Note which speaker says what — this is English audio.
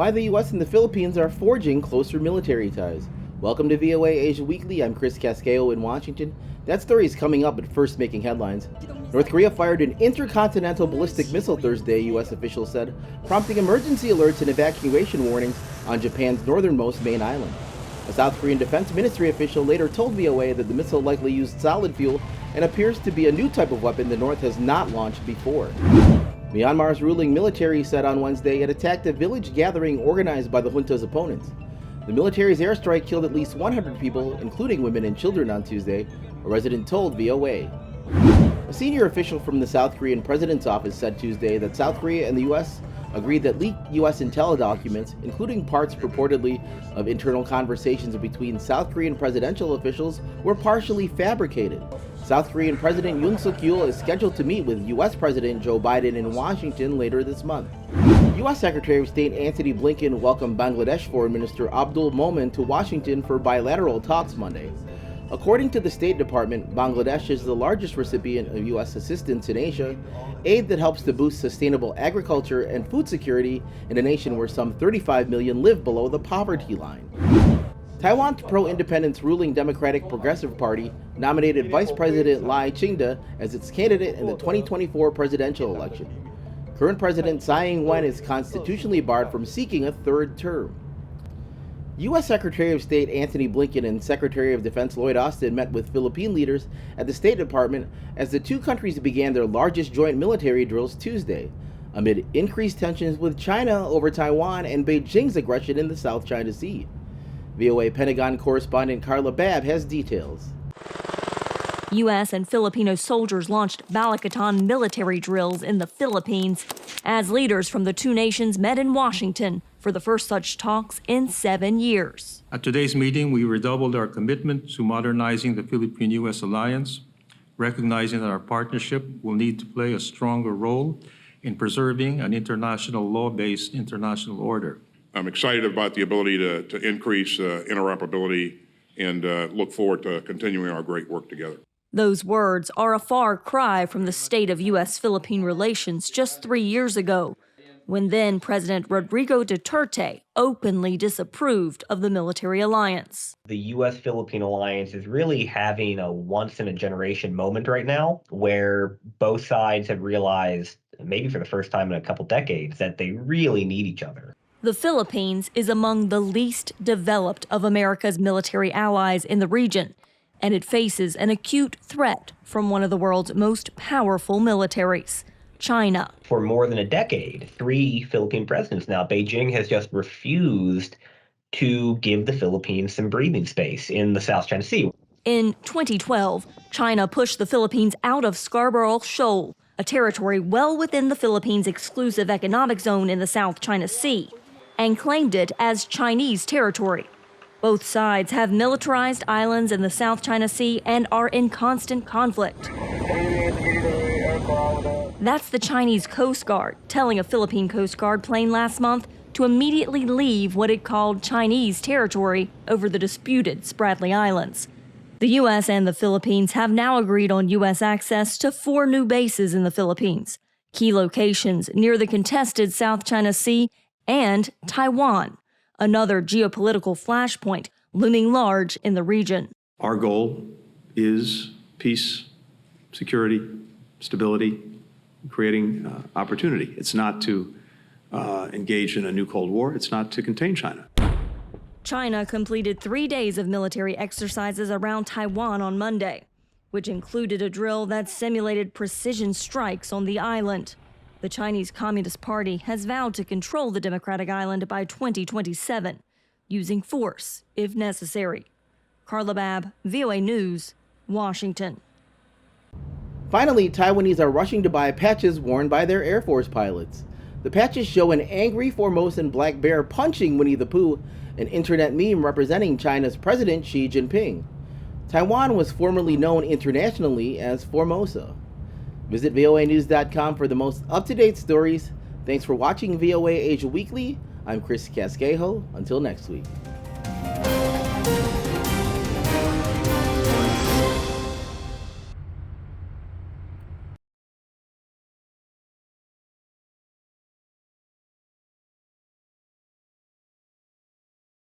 Speaker 1: why the U.S. and the Philippines are forging closer military ties. Welcome to VOA Asia Weekly. I'm Chris Casquejo in Washington. That story is coming up, but first making headlines. North Korea fired an intercontinental ballistic missile Thursday, U.S. officials said, prompting emergency alerts and evacuation warnings on Japan's northernmost main island. A South Korean Defense Ministry official later told VOA that the missile likely used solid fuel and appears to be a new type of weapon the North has not launched before. Myanmar's ruling military said on Wednesday it attacked a village gathering organized by the junta's opponents. The military's airstrike killed at least 100 people, including women and children, on Tuesday, a resident told VOA. A senior official from the South Korean president's office said Tuesday that South Korea and the U.S. agreed that leaked U.S. intel documents, including parts purportedly of internal conversations between South Korean presidential officials, were partially fabricated. South Korean President Yoon Suk-yeol is scheduled to meet with U.S. President Joe Biden in Washington later this month. U.S. Secretary of State Antony Blinken welcomed Bangladesh Foreign Minister Abdul Momen to Washington for bilateral talks Monday. According to the State Department, Bangladesh is the largest recipient of U.S. assistance in Asia, aid that helps to boost sustainable agriculture and food security in a nation where some 35 million live below the poverty line. Taiwan's pro-independence ruling Democratic Progressive Party nominated Vice President Lai Ching-te as its candidate in the 2024 presidential election. Current President Tsai Ing-wen is constitutionally barred from seeking a third term. U.S. Secretary of State Antony Blinken and Secretary of Defense Lloyd Austin met with Philippine leaders at the State Department as the two countries began their largest joint military drills Tuesday, amid increased tensions with China over Taiwan and Beijing's aggression in the South China Sea. VOA Pentagon correspondent Carla Babb has details.
Speaker 2: U.S. and Filipino soldiers launched Balikatan military drills in the Philippines as leaders from the two nations met in Washington for the first such talks in 7 years.
Speaker 3: At today's meeting, we redoubled our commitment to modernizing the Philippine-U.S. alliance, recognizing that our partnership will need to play a stronger role in preserving an international law-based international order.
Speaker 4: I'm excited about the ability to increase interoperability and look forward to continuing our great work together.
Speaker 2: Those words are a far cry from the state of U.S.-Philippine relations just 3 years ago, when then President Rodrigo Duterte openly disapproved of the military alliance.
Speaker 5: The U.S.-Philippine alliance is really having a once-in-a-generation moment right now, where both sides have realized, maybe for the first time in a couple decades, that they really need each other.
Speaker 2: The Philippines is among the least developed of America's military allies in the region, and it faces an acute threat from one of the world's most powerful militaries, China.
Speaker 5: For more than a decade, 3 Philippine presidents now, Beijing has just refused to give the Philippines some breathing space in the South China Sea.
Speaker 2: In 2012, China pushed the Philippines out of Scarborough Shoal, a territory well within the Philippines' exclusive economic zone in the South China Sea, and claimed it as Chinese territory. Both sides have militarized islands in the South China Sea and are in constant conflict. That's the Chinese Coast Guard telling a Philippine Coast Guard plane last month to immediately leave what it called Chinese territory over the disputed Spratly Islands. The U.S. and the Philippines have now agreed on U.S. access to 4 new bases in the Philippines, key locations near the contested South China Sea and Taiwan, another geopolitical flashpoint looming large in the region.
Speaker 6: Our goal is peace, security, stability, creating opportunity. It's not to engage in a new Cold War. It's not to contain China.
Speaker 2: China completed 3 days of military exercises around Taiwan on Monday, which included a drill that simulated precision strikes on the island. The Chinese Communist Party has vowed to control the democratic island by 2027, using force if necessary. Carla Babb, VOA News, Washington.
Speaker 1: Finally, Taiwanese are rushing to buy patches worn by their Air Force pilots. The patches show an angry Formosan black bear punching Winnie the Pooh, an internet meme representing China's President Xi Jinping. Taiwan was formerly known internationally as Formosa. Visit voanews.com for the most up-to-date stories. Thanks for watching VOA Asia Weekly. I'm Chris Casquejo. Until next week.